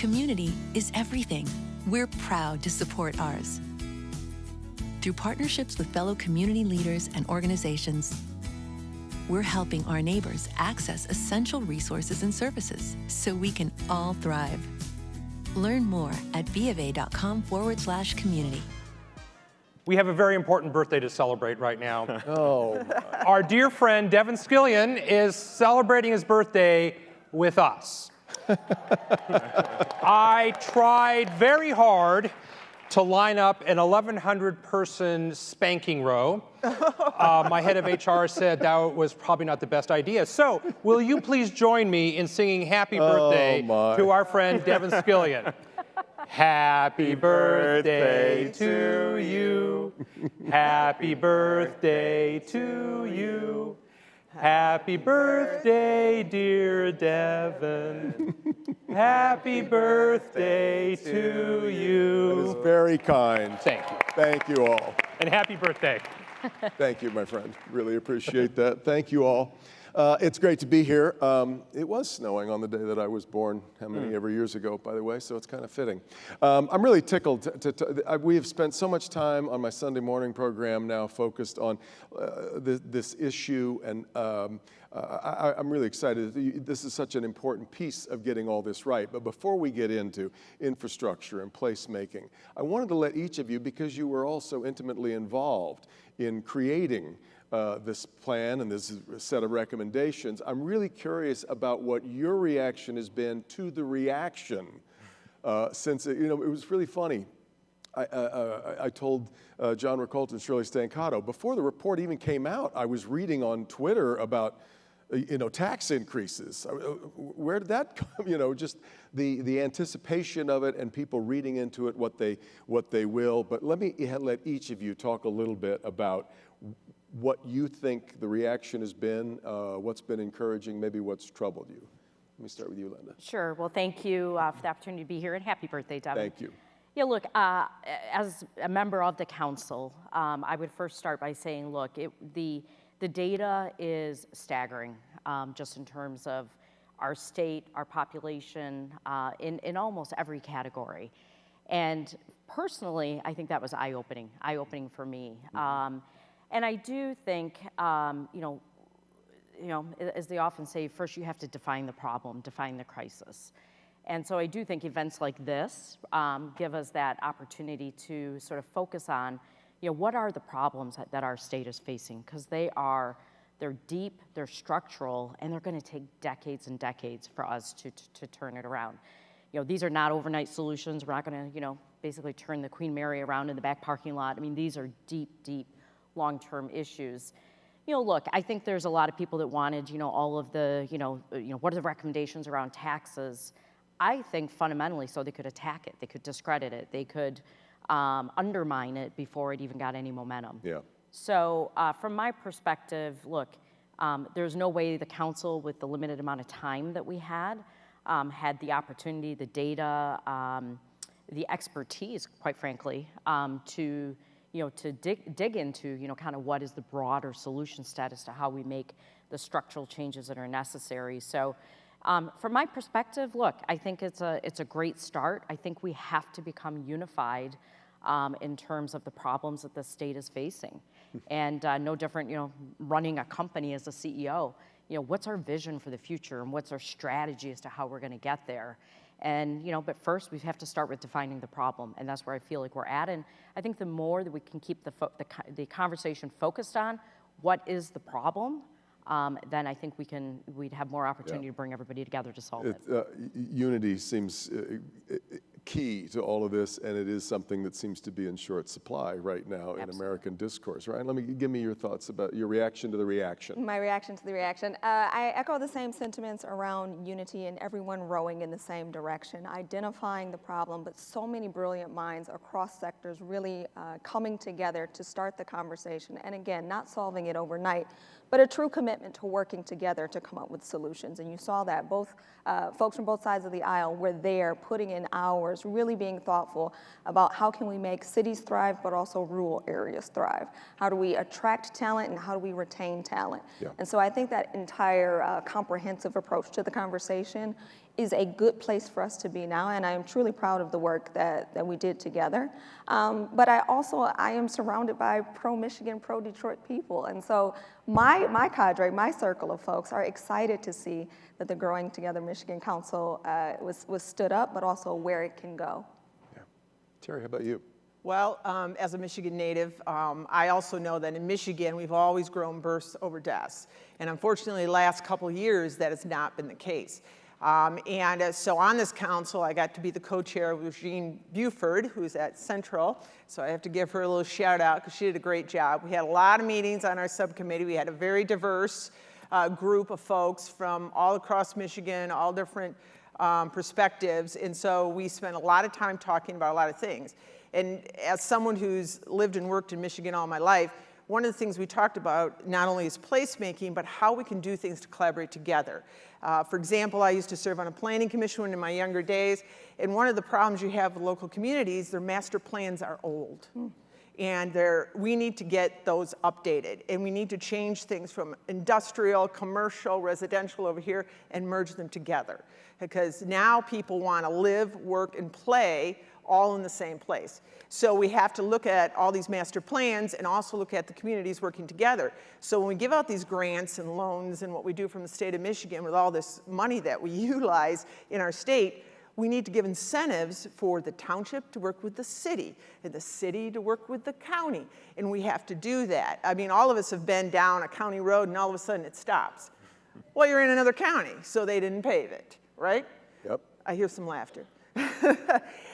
Community is everything. We're proud to support ours. Through partnerships with fellow community leaders and organizations, we're helping our neighbors access essential resources and services so we can all thrive. Learn more at bofA.com/community. We have a very important birthday to celebrate right now. Our dear friend Devin Scillian is celebrating his birthday with us. I tried very hard to line up an 1,100-person spanking row. My head of HR said that was probably not the best idea. So, will you please join me in singing Happy Birthday to our friend Devin Scillian? Happy birthday to you. Happy birthday to you. Happy birthday, dear Devin. Happy birthday to you. That is very kind. Thank you. Thank you all. And happy birthday. Thank you, my friend. Really appreciate that. Thank you all. It's great to be here. It was snowing on the day that I was born, how many ever years ago, by the way, so it's kind of fitting. I'm really tickled. We have spent so much time on my Sunday morning program now focused on this issue, and I'm really excited. This is such an important piece of getting all this right. But before we get into infrastructure and placemaking, I wanted to let each of you, because you were all so intimately involved in creating this plan and this set of recommendations, I'm really curious about what your reaction has been to the reaction since, it was really funny. I told John Ricolta and Shirley Stancato, before the report even came out, I was reading on Twitter about tax increases. Where did that come? Just the anticipation of it and people reading into it what they will. But let each of you talk a little bit about what you think the reaction has been, what's been encouraging, maybe what's troubled you. Let me start with you, Linda. Sure. Well, thank you for the opportunity to be here, and happy birthday, Devin. Thank you. Yeah, look, as a member of the council, I would first start by saying, look, the data is staggering, just in terms of our state, our population, in almost every category. And personally, I think that was eye-opening for me. And I do think, as they often say, first you have to define the problem, define the crisis. And so I do think events like this give us that opportunity to sort of focus on, what are the problems that our state is facing? Because they're deep, they're structural, and they're going to take decades and decades for us to turn it around. These are not overnight solutions. We're not going to, basically turn the Queen Mary around in the back parking lot. I mean, these are deep, deep, long-term issues. Look, I think there's a lot of people that wanted, all of the, what are the recommendations around taxes? I think fundamentally so they could attack it, they could discredit it, they could undermine it before it even got any momentum. Yeah. So from my perspective, look, there's no way the council, with the limited amount of time that we had the opportunity, the data, the expertise, quite frankly, to dig into, kind of what is the broader solution status to how we make the structural changes that are necessary. So from my perspective, look, I think it's a great start. I think we have to become unified in terms of the problems that the state is facing. And no different, running a company as a CEO, what's our vision for the future and what's our strategy as to how we're going to get there? And, but first we have to start with defining the problem, and that's where I feel like we're at. And I think the more that we can keep the conversation focused on what is the problem, then I think we'd have more opportunity to bring everybody together to solve it. Unity seems key to all of this, and it is something that seems to be in short supply right now in American discourse, right? Give me your thoughts about your reaction to the reaction. My reaction to the reaction. I echo the same sentiments around unity and everyone rowing in the same direction, identifying the problem, but so many brilliant minds across sectors really coming together to start the conversation. And again, not solving it overnight, but a true commitment to working together to come up with solutions. And you saw that both folks from both sides of the aisle were there putting in hours, really being thoughtful about how can we make cities thrive, but also rural areas thrive. How do we attract talent and how do we retain talent? Yeah. And so I think that entire comprehensive approach to the conversation is a good place for us to be now, and I am truly proud of the work that we did together. But I am surrounded by pro-Michigan, pro-Detroit people, and so my cadre, my circle of folks are excited to see that the Growing Together Michigan Council was stood up, but also where it can go. Yeah. Terry, how about you? Well, as a Michigan native, I also know that in Michigan, we've always grown births over deaths. And unfortunately, the last couple of years, that has not been the case. So on this council, I got to be the co-chair of Regine Buford, who's at Central. So I have to give her a little shout out because she did a great job. We had a lot of meetings on our subcommittee. We had a very diverse group of folks from all across Michigan, all different perspectives. And so we spent a lot of time talking about a lot of things. And as someone who's lived and worked in Michigan all my life, one of the things we talked about not only is placemaking, but how we can do things to collaborate together. For example, I used to serve on a planning commission in my younger days, and one of the problems you have with local communities, their master plans are old. And we need to get those updated, and we need to change things from industrial, commercial, residential over here and merge them together. Because now people want to live, work, and play all in the same place. So we have to look at all these master plans and also look at the communities working together. So when we give out these grants and loans and what we do from the state of Michigan with all this money that we utilize in our state, we need to give incentives for the township to work with the city and the city to work with the county. And we have to do that. I mean, all of us have been down a county road and all of a sudden it stops. Well, you're in another county, so they didn't pave it, right? Yep. I hear some laughter.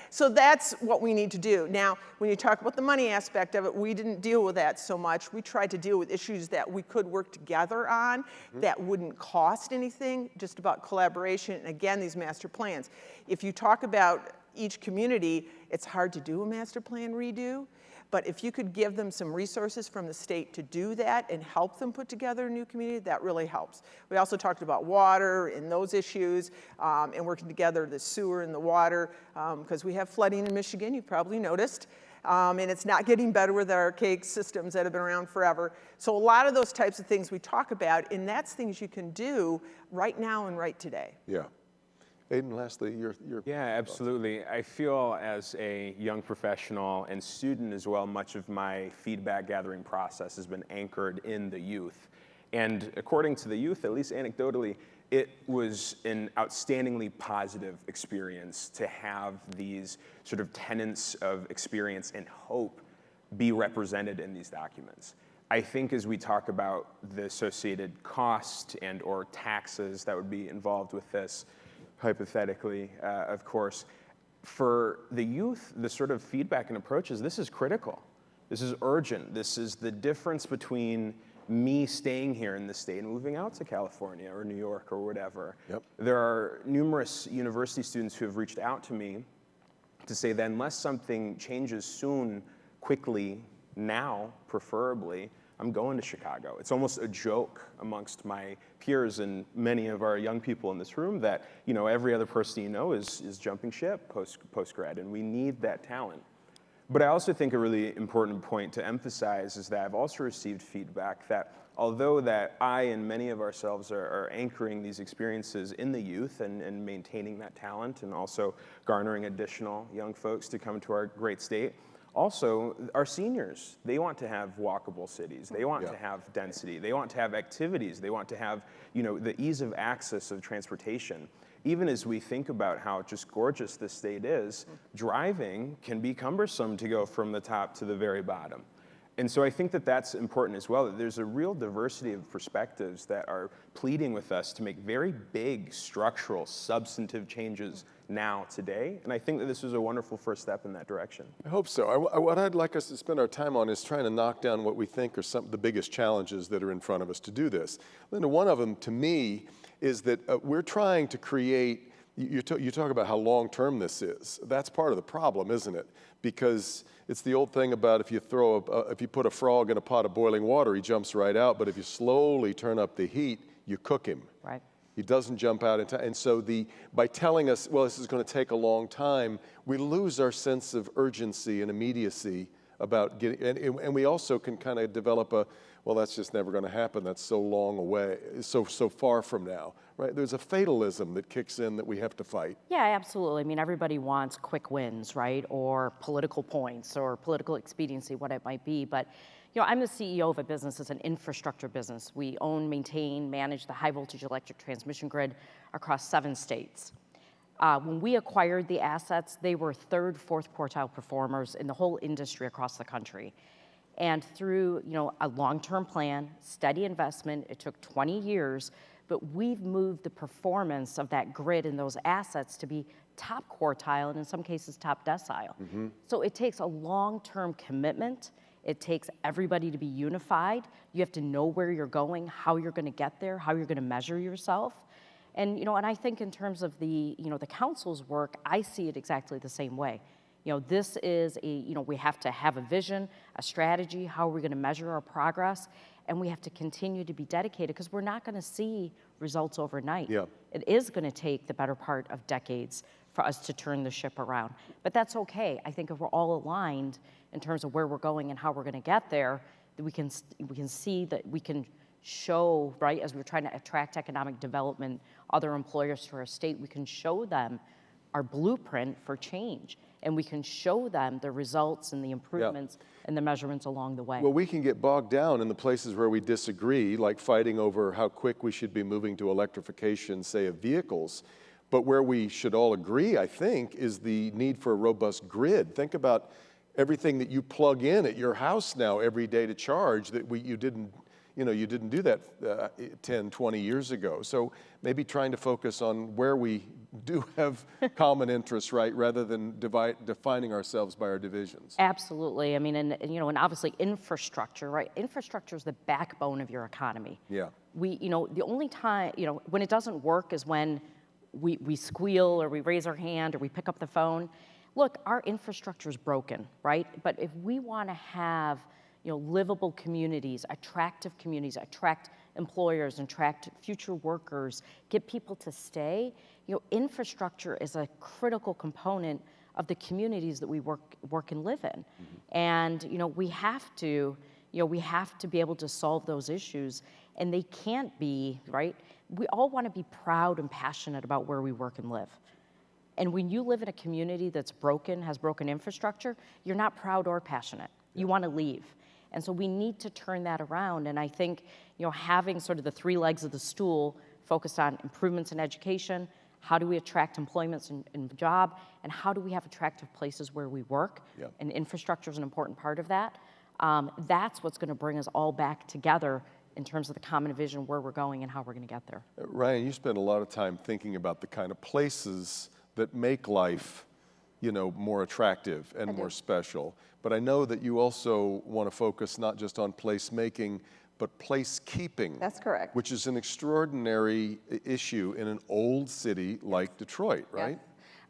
So that's what we need to do. Now, when you talk about the money aspect of it, we didn't deal with that so much. We tried to deal with issues that we could work together on that wouldn't cost anything, just about collaboration, and again, these master plans. If you talk about each community, it's hard to do a master plan redo. But if you could give them some resources from the state to do that and help them put together a new community, that really helps. We also talked about water and those issues and working together, the sewer and the water, because we have flooding in Michigan, you've probably noticed. And it's not getting better with our archaic systems that have been around forever. So a lot of those types of things we talk about, and that's things you can do right now and right today. Yeah. Aiden, lastly, your Yeah, absolutely. I feel as a young professional and student as well, much of my feedback gathering process has been anchored in the youth. And according to the youth, at least anecdotally, it was an outstandingly positive experience to have these sort of tenets of experience and hope be represented in these documents. I think as we talk about the associated cost and or taxes that would be involved with this, hypothetically, of course, for the youth, the sort of feedback and approaches, this is critical. This is urgent. This is the difference between me staying here in the state and moving out to California or New York or whatever. Yep. There are numerous university students who have reached out to me to say that unless something changes soon, quickly, now, preferably, I'm going to Chicago. It's almost a joke amongst my peers and many of our young people in this room that, you know, every other person you know is jumping ship post-grad, and we need that talent. But I also think a really important point to emphasize is that I've also received feedback that although that I and many of ourselves are anchoring these experiences in the youth and maintaining that talent and also garnering additional young folks to come to our great state, also, our seniors, they want to have walkable cities. They want to have density. They want to have activities. They want to have, you know, the ease of access of transportation. Even as we think about how just gorgeous this state is, driving can be cumbersome to go from the top to the very bottom. And so I think that that's important as well, that there's a real diversity of perspectives that are pleading with us to make very big structural, substantive changes now, today. And I think that this is a wonderful first step in that direction. I hope so. What I'd like us to spend our time on is trying to knock down what we think are some of the biggest challenges that are in front of us to do this. Linda, one of them to me is that we're trying to create, you talk about how long-term this is. That's part of the problem, isn't it? Because it's the old thing about if you put a frog in a pot of boiling water, he jumps right out, but if you slowly turn up the heat, you cook him. Right. He doesn't jump out in time. And so by telling us, well, this is going to take a long time, we lose our sense of urgency and immediacy about getting, and we also can kind of develop a, well, that's just never going to happen. That's so long away, so far from now, right? There's a fatalism that kicks in that we have to fight. Yeah, absolutely. I mean, everybody wants quick wins, right? Or political points or political expediency, what it might be. But, you know, I'm the CEO of a business that's an infrastructure business. We own, maintain, manage the high voltage electric transmission grid across 7 states. When we acquired the assets, they were 3rd, 4th quartile performers in the whole industry across the country. And through, you know, a long-term plan, steady investment, it took 20 years, but we've moved the performance of that grid and those assets to be top quartile and in some cases top decile. So it takes a long-term commitment. It takes everybody to be unified. You have to know where you're going, how you're gonna get there, how you're gonna measure yourself. And, you know, and I think in terms of the, you know, the council's work, I see it exactly the same way. You know, this is a, you know, we have to have a vision, a strategy, how are we gonna measure our progress, and we have to continue to be dedicated because we're not gonna see results overnight. Yeah. It is gonna take the better part of decades for us to turn the ship around. But that's okay. I think if we're all aligned in terms of where we're going and how we're gonna get there, that we can see that we can show, right, as we're trying to attract economic development, other employers to our state, we can show them our blueprint for change. And we can show them the results and the improvements and the measurements along the way. Well, we can get bogged down in the places where we disagree, like fighting over how quick we should be moving to electrification, say, of vehicles. But where we should all agree, I think, is the need for a robust grid. Think about everything that you plug in at your house now every day to charge that you didn't do that 10, 20 years ago. So maybe trying to focus on where we do have common interests, right, rather than defining ourselves by our divisions. Absolutely. I mean, and you know, and obviously infrastructure, right? Infrastructure is the backbone of your economy. Yeah. We, you know, the only time, you know, when it doesn't work is when we squeal or we raise our hand or we pick up the phone. Look, our infrastructure is broken, right? But if we want to have, you know, livable communities, attract employers, attract future workers, get people to stay, you know, infrastructure is a critical component of the communities that we work and live in. And, you know, we have to be able to solve those issues, and they can't be, right? We all want to be proud and passionate about where we work and live. And when you live in a community that's broken, has broken infrastructure, you're not proud or passionate. You want to leave. And so we need to turn that around. And I think, you know, having sort of the 3 legs of the stool focused on improvements in education, how do we attract employments and job, and how do we have attractive places where we work? Yep. And infrastructure is an important part of that. That's what's going to bring us all back together in terms of the common vision, where we're going and how we're going to get there. Ryan, you spend a lot of time thinking about the kind of places that make life, you know, more attractive and more special. But I know that you also want to focus not just on place making, but place keeping. That's correct. Which is an extraordinary issue in an old city like Detroit, right?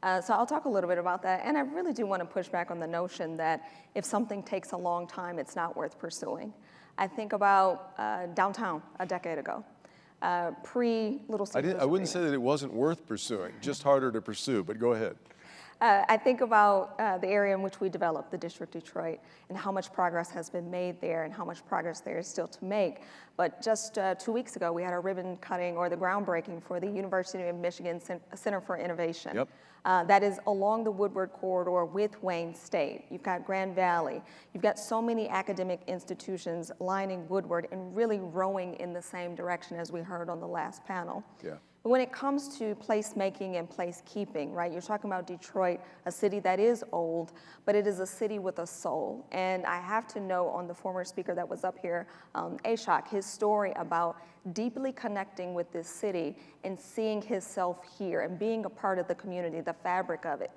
Yeah. So I'll talk a little bit about that. And I really do want to push back on the notion that if something takes a long time, it's not worth pursuing. I think about downtown a decade ago, pre-Little Caesars. I wouldn't say that it wasn't worth pursuing, just harder to pursue, but go ahead. I think about the area in which we developed, the District Detroit, and how much progress has been made there and how much progress there is still to make. But just 2 weeks ago, we had a ribbon cutting or the groundbreaking for the University of Michigan Center for Innovation. Yep. That is along the Woodward Corridor with Wayne State. You've got Grand Valley. You've got so many academic institutions lining Woodward and really rowing in the same direction as we heard on the last panel. Yeah. But when it comes to placemaking and placekeeping, right, you're talking about Detroit, a city that is old, but it is a city with a soul. And I have to know on the former speaker that was up here, Ashok, his story about deeply connecting with this city and seeing himself here and being a part of the community, the fabric of it.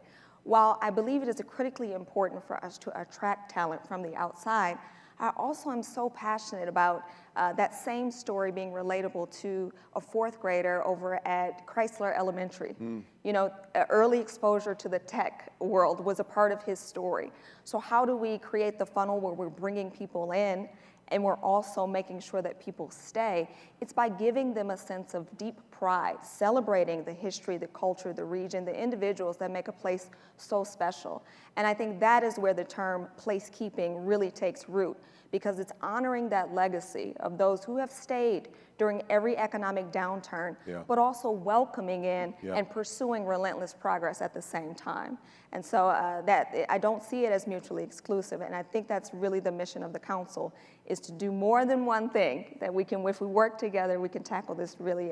While I believe it is critically important for us to attract talent from the outside, I also am so passionate about that same story being relatable to a 4th grader over at Chrysler Elementary. You know, early exposure to the tech world was a part of his story. So how do we create the funnel where we're bringing people in and we're also making sure that people stay, it's by giving them a sense of deep pride, celebrating the history, the culture, the region, the individuals that make a place so special. And I think that is where the term placekeeping really takes root, because it's honoring that legacy of those who have stayed during every economic downturn, but also welcoming in and pursuing relentless progress at the same time. And so I don't see it as mutually exclusive, and I think that's really the mission of the council, is to do more than one thing, that we can, if we work together, we can tackle this really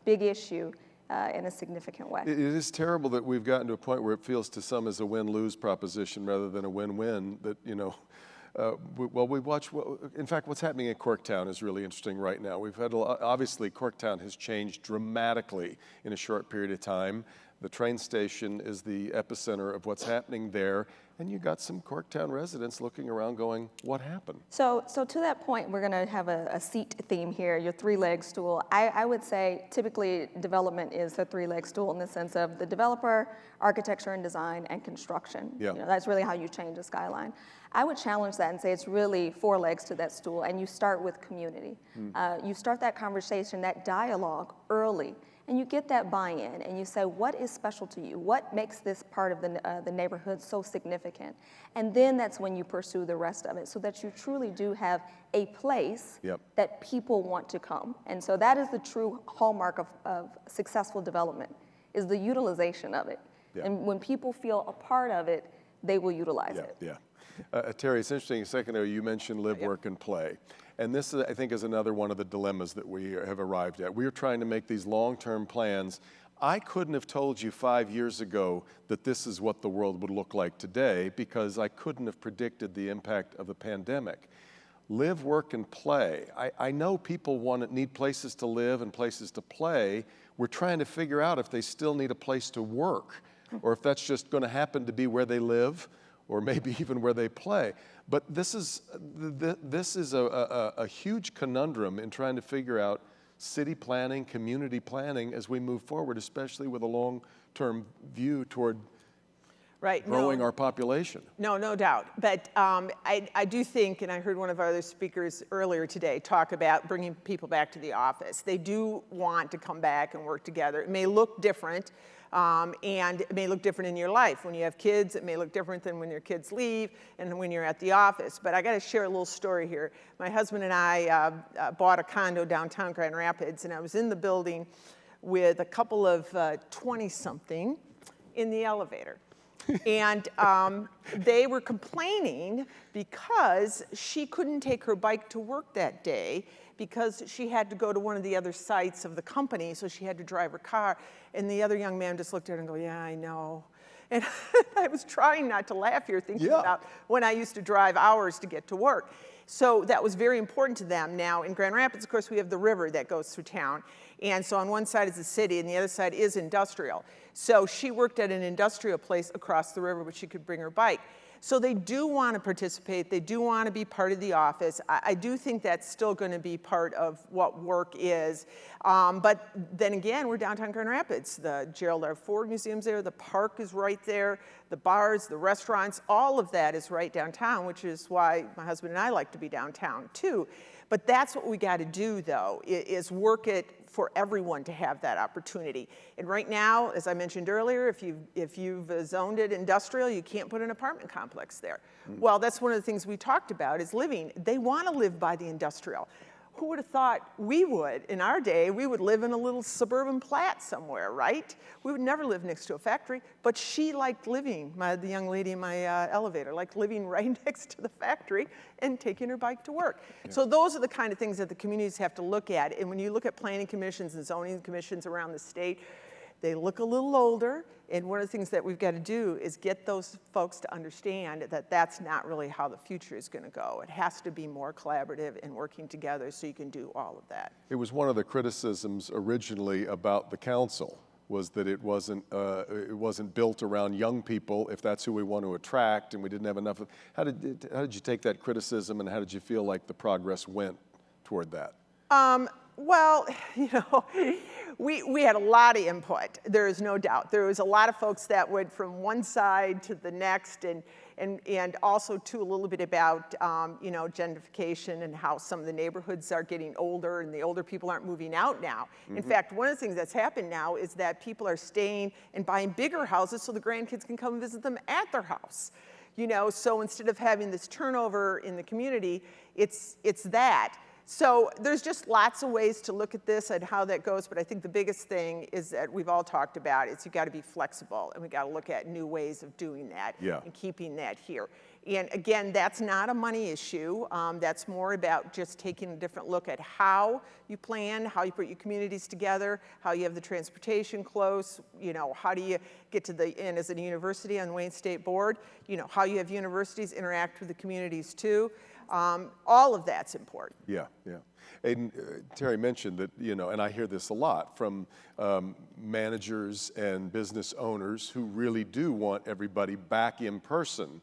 big issue in a significant way. It is terrible that we've gotten to a point where it feels to some as a win-lose proposition rather than a win-win, that, you know, we watch, in fact, what's happening in Corktown is really interesting right now. We've had, obviously, Corktown has changed dramatically in a short period of time. The train station is the epicenter of what's happening there, and you got some Corktown residents looking around going, what happened? So to that point, we're gonna have a seat theme here, your three-leg stool. I would say typically development is a three-leg stool in the sense of the developer, architecture and design, and construction. Yeah. You know, that's really how you change a skyline. I would challenge that and say it's really four legs to that stool, and you start with community. You start that conversation, that dialogue early, and you get that buy-in, and you say, what is special to you? What makes this part of the neighborhood so significant? And then that's when you pursue the rest of it, so that you truly do have a place that people want to come. And so that is the true hallmark of successful development, is the utilization of it. And when people feel a part of it, they will utilize it. Terry, it's interesting, a second ago you mentioned live, work, and play. And this, I think, is another one of the dilemmas that we have arrived at. We are trying to make these long-term plans. I couldn't have told you 5 years ago that this is what the world would look like today, because I couldn't have predicted the impact of the pandemic. Live, work, and play. I know people need places to live and places to play. We're trying to figure out if they still need a place to work, or if that's just going to happen to be where they live, or maybe even where they play. But this is a huge conundrum in trying to figure out city planning, community planning as we move forward, especially with a long-term view toward growing our population. No doubt. But I do think, and I heard one of our other speakers earlier today talk about bringing people back to the office. They do want to come back and work together. It may look different, and it may look different in your life. When you have kids, it may look different than when your kids leave and when you're at the office. But I got to share a little story here. My husband and I bought a condo downtown Grand Rapids, and I was in the building with a couple of 20-something in the elevator. And they were complaining because she couldn't take her bike to work that day because she had to go to one of the other sites of the company, so she had to drive her car. And the other young man just looked at her and go, yeah, I know. And I was trying not to laugh here, thinking about when I used to drive hours to get to work. So that was very important to them. Now, in Grand Rapids, of course, we have the river that goes through town. And so on one side is the city, and the other side is industrial. So she worked at an industrial place across the river, but she could bring her bike. So they do want to participate. They do want to be part of the office. I do think that's still going to be part of what work is. But then again, we're downtown Grand Rapids. The Gerald R. Ford Museum's there. The park is right there. The bars, the restaurants, all of that is right downtown, which is why my husband and I like to be downtown too. But that's what we got to do, though, is work it for everyone to have that opportunity. And right now, as I mentioned earlier, if you've zoned it industrial, you can't put an apartment complex there. Well, that's one of the things we talked about is living. They want to live by the industrial. Who would have thought we would, in our day, we would live in a little suburban plat somewhere, right? We would never live next to a factory, but she liked living, the young lady in my elevator, liked living right next to the factory and taking her bike to work. So those are the kind of things that the communities have to look at. And when you look at planning commissions and zoning commissions around the state, they look a little older, and one of the things that we've got to do is get those folks to understand that that's not really how the future is going to go. It has to be more collaborative and working together so you can do all of that. It was one of the criticisms originally about the council, was that it wasn't built around young people, if that's who we want to attract, and we didn't have enough. How did you take that criticism, and how did you feel like the progress went toward that? Well, you know, we had a lot of input. There is no doubt. There was a lot of folks that went from one side to the next, and also too a little bit about you know, gentrification and how some of the neighborhoods are getting older and the older people aren't moving out now. In fact, one of the things that's happened now is that people are staying and buying bigger houses so the grandkids can come visit them at their house. You know, so instead of having this turnover in the community, it's that. So there's just lots of ways to look at this and how that goes, but I think the biggest thing is that we've all talked about is you got to be flexible, and we got to look at new ways of doing that and keeping that here. And again, that's not a money issue. That's more about just taking a different look at how you plan, how you put your communities together, how you have the transportation close, you know, how do you get to the end as a university on Wayne State Board, you know, how you have universities interact with the communities too. All of that's important. Yeah, yeah. And Terry mentioned that, you know, and I hear this a lot from managers and business owners who really do want everybody back in person.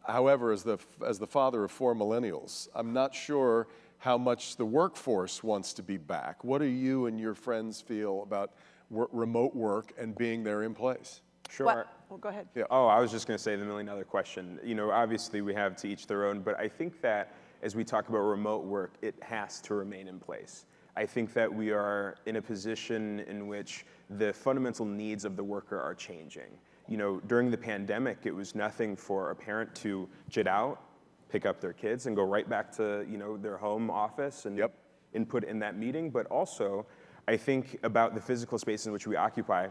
However, as the father of 4 millennials, I'm not sure how much the workforce wants to be back. What do you and your friends feel about remote work and being there in place? Sure. Well, go ahead. Yeah. Oh, I was just going to say the million-dollar question. You know, obviously we have to each their own, but I think that as we talk about remote work, it has to remain in place. I think that we are in a position in which the fundamental needs of the worker are changing. You know, during the pandemic, it was nothing for a parent to jet out, pick up their kids, and go right back to, you know, their home office and input in that meeting. But also, I think about the physical space in which we occupy.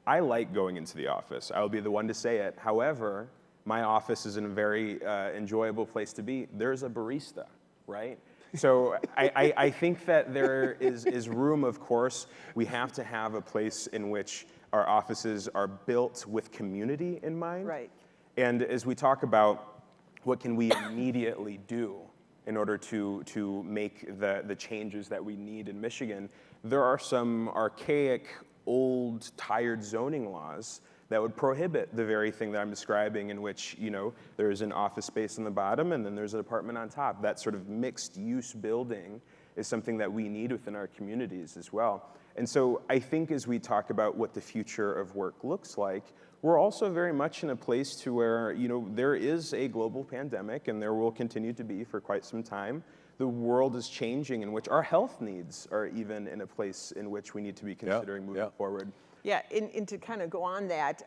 I like going into the office. I'll be the one to say it. However, my office is in a very enjoyable place to be. There's a barista, right? So I think that there is room, of course. We have to have a place in which our offices are built with community in mind. Right. And as we talk about what can we immediately do in order to make the changes that we need in Michigan, there are some archaic, old, tired zoning laws that would prohibit the very thing that I'm describing, in which, you know, there's an office space on the bottom and then there's an apartment on top. That sort of mixed use building is something that we need within our communities as well. And so I think as we talk about what the future of work looks like, we're also very much in a place to where, you know, there is a global pandemic and there will continue to be for quite some time. The world is changing in which our health needs are even in a place in which we need to be considering moving forward. Yeah, and to kind of go on that,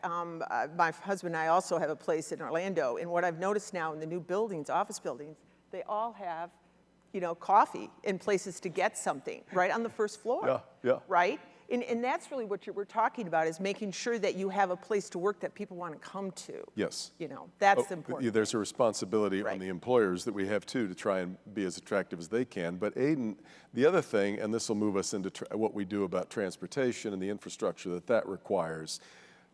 my husband and I also have a place in Orlando, and what I've noticed now in the new buildings, office buildings, they all have, you know, coffee and places to get something right on the first floor. Right? And that's really what we're talking about, is making sure that you have a place to work that people want to come to. Yes. You know, that's important. There's a responsibility on the employers that we have too to try and be as attractive as they can. But Aiden, the other thing, and this will move us into what we do about transportation and the infrastructure that requires,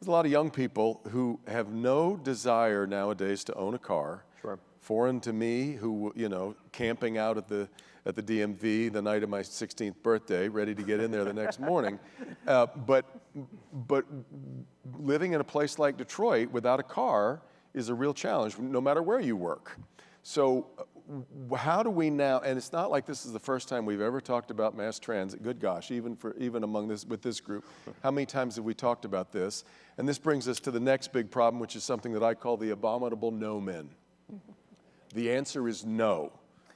there's a lot of young people who have no desire nowadays to own a car. Sure. Foreign to me, who, you know, camping out at the DMV the night of my 16th birthday, ready to get in there the next morning. But living in a place like Detroit without a car is a real challenge, no matter where you work. So how do we now, and it's not like this is the first time we've ever talked about mass transit. Good gosh, even among with this group, how many times have we talked about this? And this brings us to the next big problem, which is something that I call the abominable no men. The answer is no.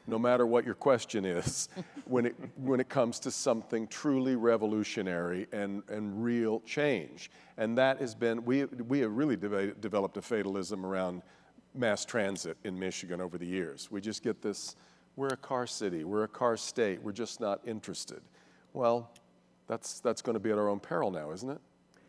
No matter what your question is, when it comes to something truly revolutionary and real change. And that has been, we have really developed a fatalism around mass transit in Michigan over the years. We just get this, we're a car city, we're a car state, we're just not interested. Well, that's going to be at our own peril now, isn't it?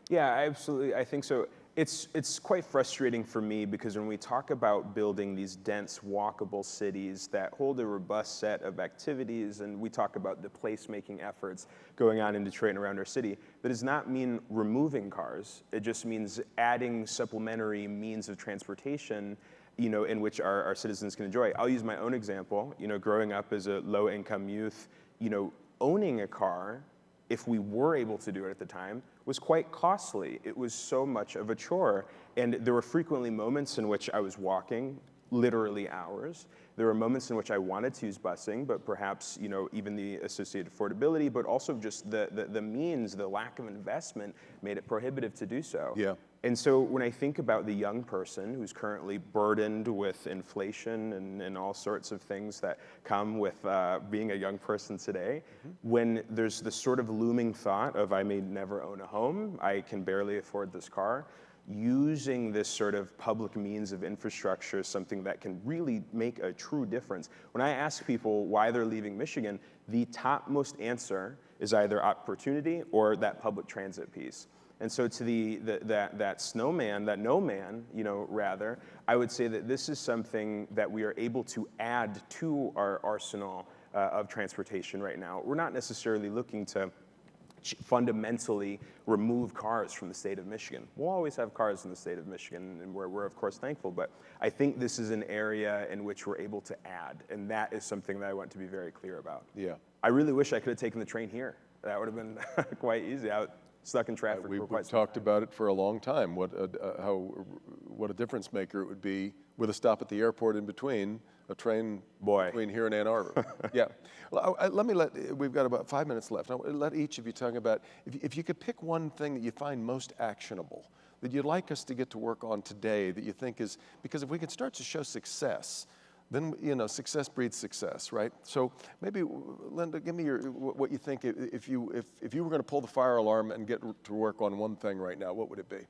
Yeah, absolutely, I think so. It's quite frustrating for me, because when we talk about building these dense, walkable cities that hold a robust set of activities, and we talk about the placemaking efforts going on in Detroit and around our city, that does not mean removing cars. It just means adding supplementary means of transportation, you know, in which our citizens can enjoy. I'll use my own example. You know, growing up as a low-income youth, you know, owning a car, if we were able to do it at the time, was quite costly. It was so much of a chore. And there were frequently moments in which I was walking, literally hours. There were moments in which I wanted to use busing, but perhaps, you know, even the associated affordability, but also just the means, the lack of investment made it prohibitive to do so. Yeah. And so when I think about the young person who's currently burdened with inflation and all sorts of things that come with being a young person today, when there's this sort of looming thought of I may never own a home, I can barely afford this car, using this sort of public means of infrastructure is something that can really make a true difference. When I ask people why they're leaving Michigan, the topmost answer is either opportunity or that public transit piece. And so to that snowman, that no man, you know, rather, I would say that this is something that we are able to add to our arsenal of transportation right now. We're not necessarily looking to fundamentally remove cars from the state of Michigan. We'll always have cars in the state of Michigan, and we're of course thankful, but I think this is an area in which we're able to add, and that is something that I want to be very clear about. Yeah. I really wish I could have taken the train here. That would have been quite easy. I was stuck in traffic We've for quite some talked time. about it for a long time, what a difference maker it would be with a stop at the airport in between, a train between here and Ann Arbor. Yeah. Well, we've got about 5 minutes left. I'll let each of you talk about, if you could pick one thing that you find most actionable, that you'd like us to get to work on today, that you think is, because if we can start to show success, then, you know, success breeds success, right? So maybe, Linda, give me what you think, if you were going to pull the fire alarm and get to work on one thing right now, what would it be?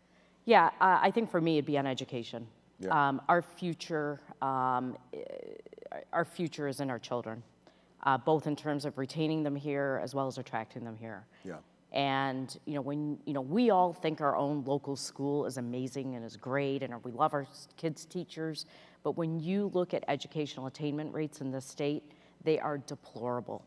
Yeah, I think for me it'd be on education. Yeah. Our future is in our children, both in terms of retaining them here as well as attracting them here. Yeah. And we all think our own local school is amazing and is great, and we love our kids' teachers. But when you look at educational attainment rates in this state, they are deplorable.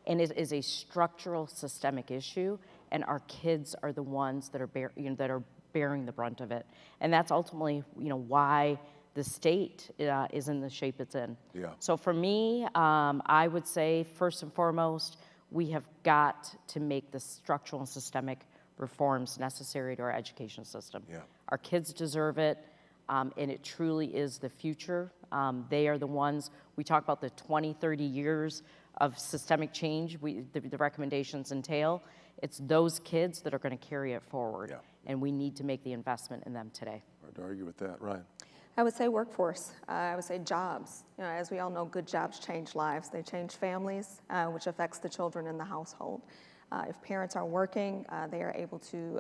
And it is a structural, systemic issue, and our kids are the ones that are bearing the brunt of it. And that's ultimately, why the state is in the shape it's in. Yeah. So for me, I would say first and foremost, we have got to make the structural and systemic reforms necessary to our education system. Yeah. Our kids deserve it, and it truly is the future. They are the ones, we talk about the 20, 30 years of systemic change the recommendations entail. It's those kids that are going to carry it forward, Yeah. and we need to make the investment in them today. Hard to argue with that, Ryan. I would say workforce. I would say jobs. As we all know, good jobs change lives. They change families, which affects the children in the household. If parents are working, they are able to,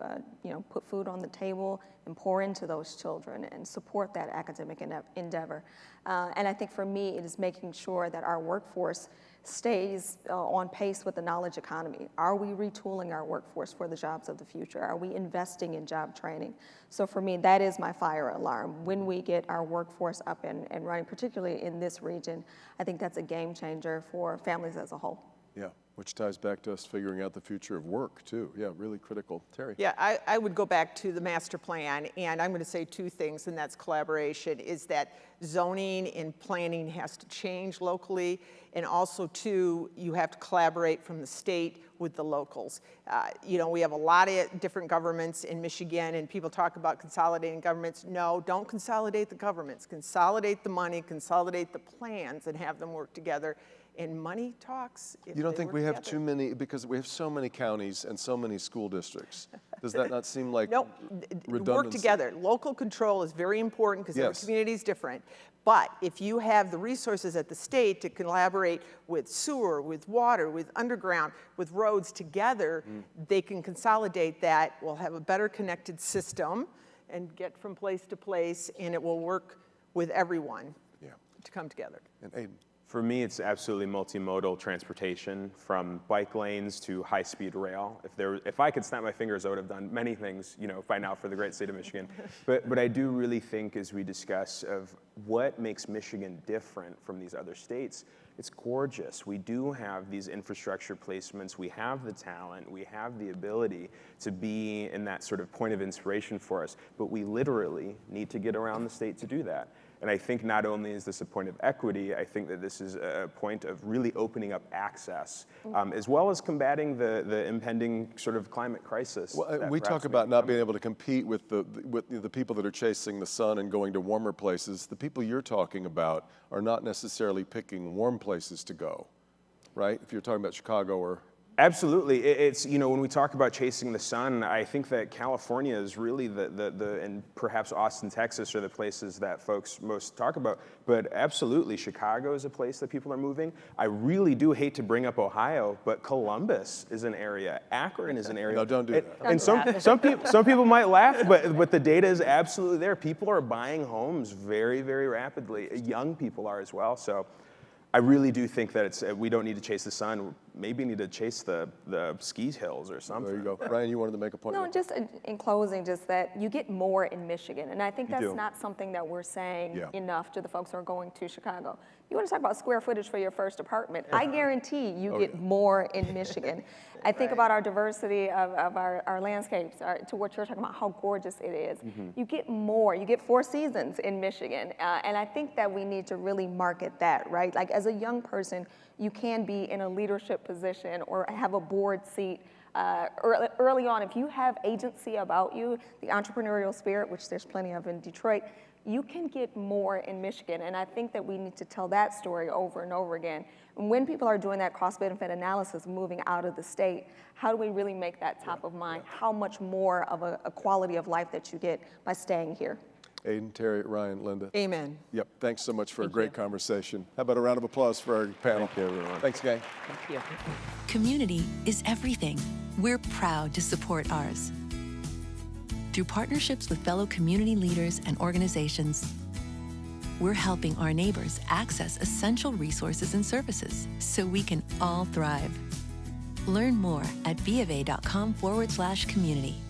put food on the table and pour into those children and support that academic endeavor. And I think for me, it is making sure that our workforce stays on pace with the knowledge economy. Are we retooling our workforce for the jobs of the future? Are we investing in job training? So for me, that is my fire alarm. When we get our workforce up and running, particularly in this region, I think that's a game changer for families as a whole. Yeah, which ties back to us figuring out the future of work, too. Yeah, really critical. Terry? Yeah, I would go back to the master plan, and I'm going to say two things, and that's collaboration, is that zoning and planning has to change locally, and also, two, you have to collaborate from the state with the locals. We have a lot of different governments in Michigan, and people talk about consolidating governments. No, don't consolidate the governments. Consolidate the money, consolidate the plans, and have them work together. And money talks. You don't think we have too many, because we have so many counties and so many school districts? Does that not seem like No, redundancy? work together. Local control is very important because every Yes. community is different. But if you have the resources at the state to collaborate with sewer, with water, with underground, with roads together, they can consolidate that. We'll have a better connected system and get from place to place, and it will work with everyone to come together. And Aiden? For me, it's absolutely multimodal transportation, from bike lanes to high-speed rail. If I could snap my fingers, I would have done many things, by now for the great state of Michigan. But I do really think, as we discuss of what makes Michigan different from these other states, It's gorgeous. We do have these infrastructure placements. We have the talent. We have the ability to be in that sort of point of inspiration for us. But we literally need to get around the state to do that. And I think not only is this a point of equity, I think that this is a point of really opening up access, as well as combating the impending sort of climate crisis. Well, we talk about not being able to compete with the people that are chasing the sun and going to warmer places. The people you're talking about are not necessarily picking warm places to go, right? If you're talking about Chicago or... Absolutely. It's, you know, when we talk about chasing the sun, I think that California is really and perhaps Austin, Texas are the places that folks most talk about. But absolutely, Chicago is a place that people are moving. I really do hate to bring up Ohio, but Columbus is an area. Akron is an area. No, don't do that. And some people might laugh, but the data is absolutely there. People are buying homes very, very rapidly. Young people are as well. So I really do think that we don't need to chase the sun. Maybe need to chase the ski hills or something. There you go. Ryan, you wanted to make a point? No, just in closing, just that you get more in Michigan. And I think that's not something that we're saying enough to the folks who are going to Chicago. You want to talk about square footage for your first apartment. I guarantee you get more in Michigan. I think about our diversity of our landscapes, to what you're talking about, how gorgeous it is. You get more. You get 4 seasons in Michigan. And I think that we need to really market that, right? Like as a young person, you can be in a leadership position or have a board seat early on. If you have agency about you, the entrepreneurial spirit, which there's plenty of in Detroit, you can get more in Michigan. And I think that we need to tell that story over and over again. And when people are doing that cost-benefit analysis moving out of the state, how do we really make that top of mind? How much more of a quality of life that you get by staying here? Aiden, Terry, Ryan, Linda. Amen. Yep, thanks so much for a great conversation. How about a round of applause for our panel? Thank you, everyone. Thanks, gang. Thank you. Community is everything. We're proud to support ours. Through partnerships with fellow community leaders and organizations, we're helping our neighbors access essential resources and services so we can all thrive. Learn more at bofA.com/community.